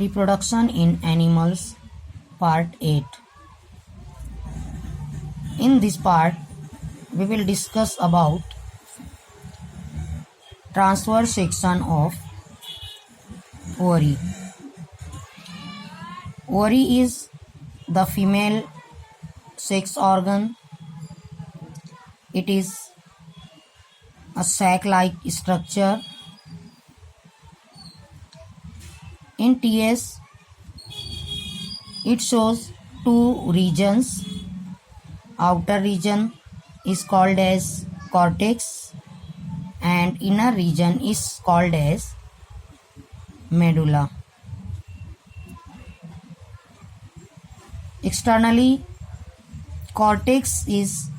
Reproduction in Animals, Part 8. In this part, we will discuss about transverse section of ovary. Ovary is the female sex organ. It is a sac-like structure. In TS, it shows two regions. Outer region is called as cortex and inner region is called as medulla. Externally, cortex is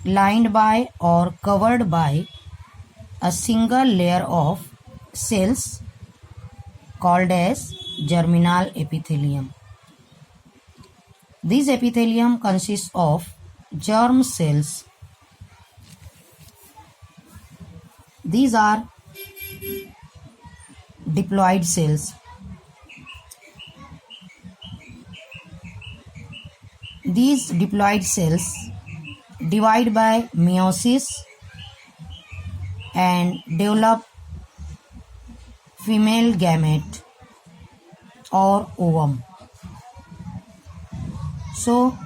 lined by or covered by a single layer of cells called as germinal epithelium. This epithelium consists of germ cells. These are diploid cells. These diploid cells divide by meiosis and develop female gamete or ovum. So,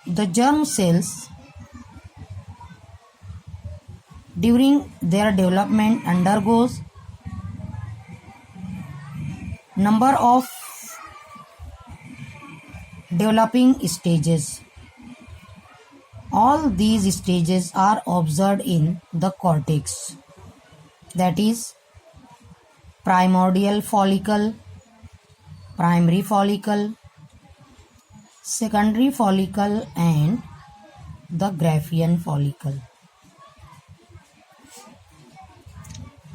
the germ cells during their development undergoes number of developing stages. All these stages are observed in the cortex, that is primordial follicle, primary follicle, secondary follicle and the Graafian follicle.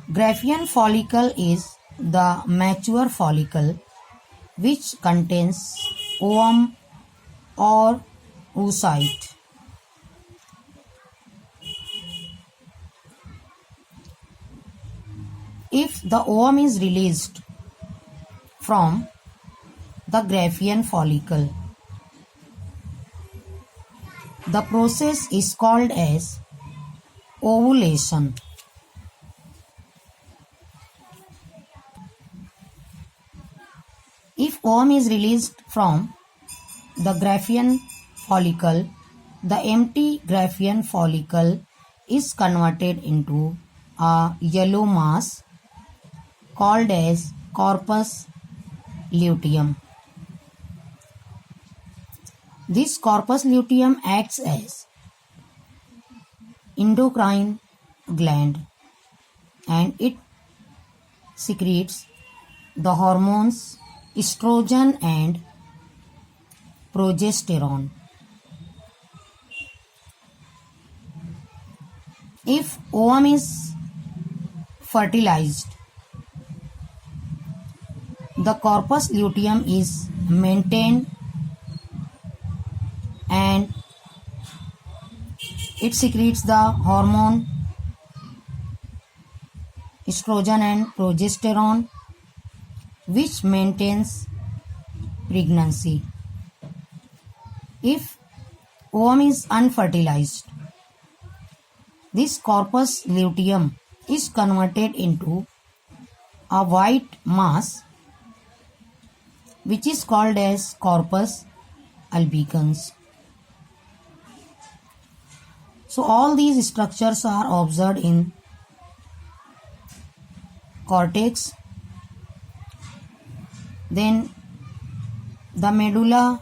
Graafian follicle is the mature follicle which contains ovum or oocyte. If the ovum is released from the Graafian follicle, the process is called as ovulation. If ovum is released from the Graafian follicle, the empty Graafian follicle is converted into a yellow mass called as corpus luteum. This corpus luteum acts as endocrine gland and it secretes the hormones estrogen and progesterone. If ovum is fertilized, the corpus luteum is maintained and it secretes the hormone estrogen and progesterone which maintains pregnancy. If ovum is unfertilized, this corpus luteum is converted into a white mass which is called as corpus albicans. So all these structures are observed in cortex. Then the medulla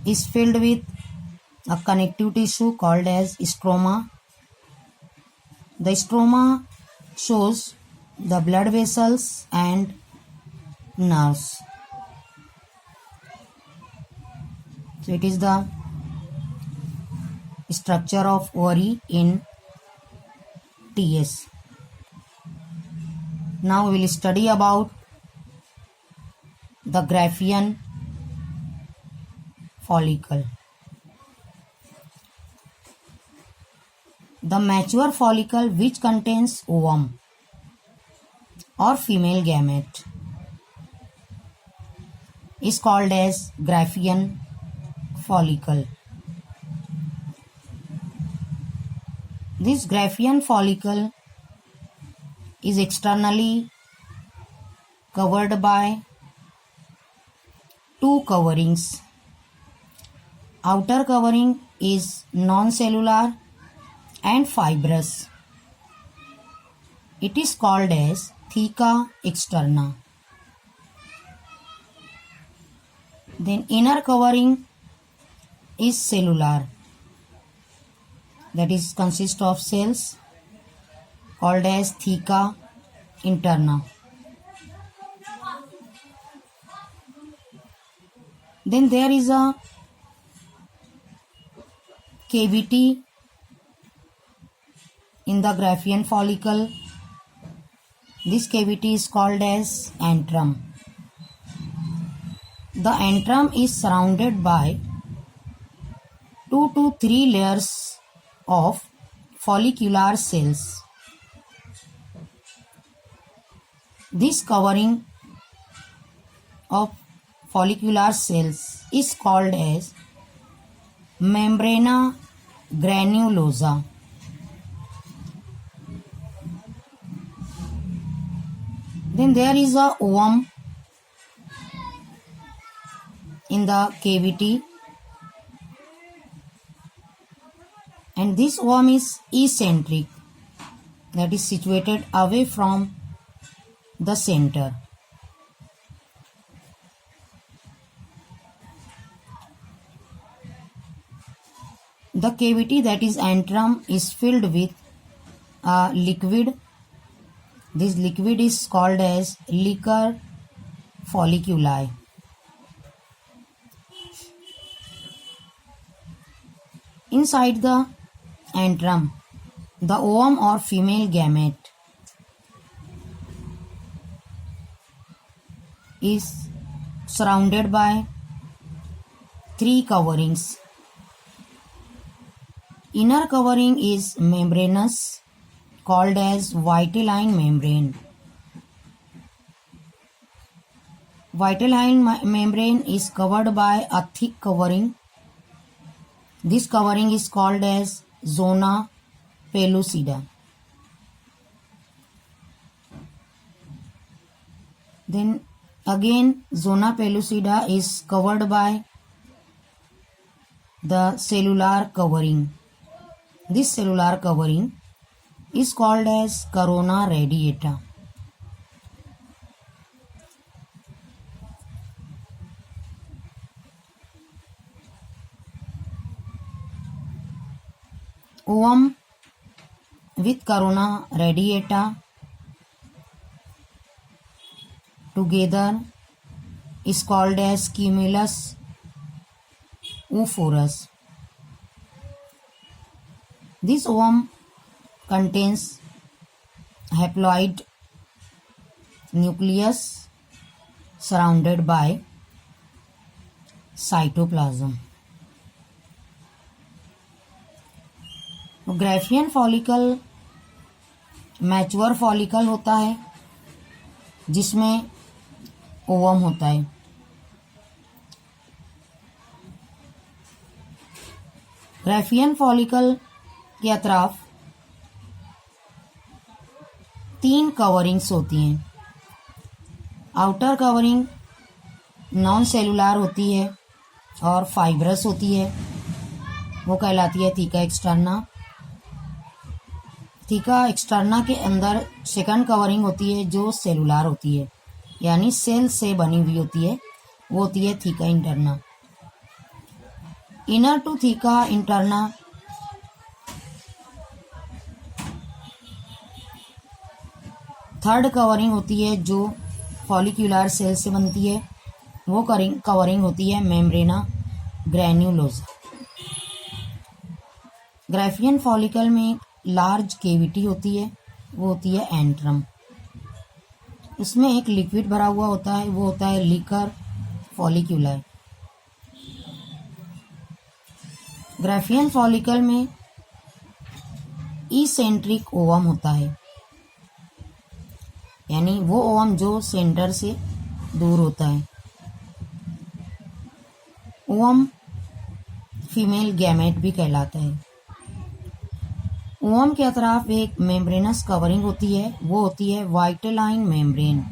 is filled with a connective tissue called as stroma. The stroma shows the blood vessels and nerves. So it is the structure of ovary in TS. Now we will study about the Graafian follicle. The mature follicle which contains ovum or female gamete is called as Graafian follicle. This Graafian follicle is externally covered by two coverings. Outer covering is non-cellular and fibrous. It is called as theca externa. Then inner covering is cellular, that is consists of cells, called as theca interna. Then there is a cavity in the Graafian follicle. This cavity is called as antrum. The antrum is surrounded by 2 to 3 layers of follicular cells. This covering of follicular cells is called as membrana granulosa. Then there is a ovum in the cavity, and this ovum is eccentric, that is situated away from the center. The cavity, that is antrum, is filled with a liquid. This liquid is called as liquor folliculi. Inside the antrum, the ovum or female gamete is surrounded by 3 coverings. Inner covering is membranous, called as vitelline membrane. Vitelline membrane is covered by a thick covering. This covering is called as zona pellucida. Then again, zona pellucida is covered by the cellular covering. This cellular covering is called as corona radiata. Ovum with corona radiata together is called as cumulus oophorus. This ovum contains haploid nucleus surrounded by cytoplasm. Graafian follicle mature follicle होता है जिसमें ovum होता है. Graafian follicle के अतराफ 3 coverings होती हैं. Outer covering non cellular होती है और फाइब्रस होती है, वो कहलाती है थीका एक्सटर्ना. थीका एक्सटर्ना के अंदर सेकंड कवरिंग होती है जो सेलुलर होती है, यानी सेल से बनी हुई होती है, वो होती है theca interna. Inner to theca interna third covering होती है जो फॉलिक्यूलर सेल से बनती है, वो कवरिंग होती है मेम्ब्रेना ग्रैन्युलोसा. ग्राफियन फॉलिकल में लार्ज केविटी होती है, वो होती है एंट्रम. उसमें एक लिक्विड भरा हुआ होता है, वो होता है लिकर फॉलिक्यूलर. ग्राफियन फॉलिकल में इसेंट्रिक ओवम होता है. यानी वो ओवम जो सेंटर से दूर होता है। ओवम फीमेल गैमेट भी कहलाता है। ओवम के अतराफ एक मेम्ब्रेनस कवरिंग होती है, वो होती है vitelline membrane.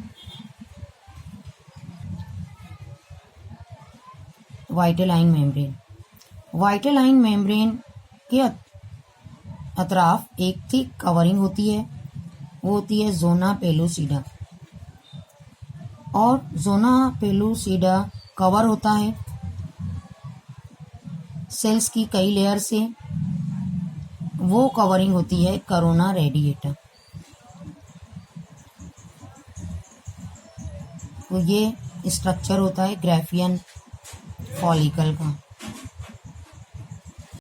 Vitelline membrane, vitelline membrane के अतराफ एक थिक कवरिंग होती है, वो होती है जोना पेलुसिडा। और जोना पेलुसिडा कवर होता है सेल्स की कई लेयर से, वो कवरिंग होती है करोना रेडिएटा। तो ये स्ट्रक्चर होता है ग्राफियन फॉलिकल का।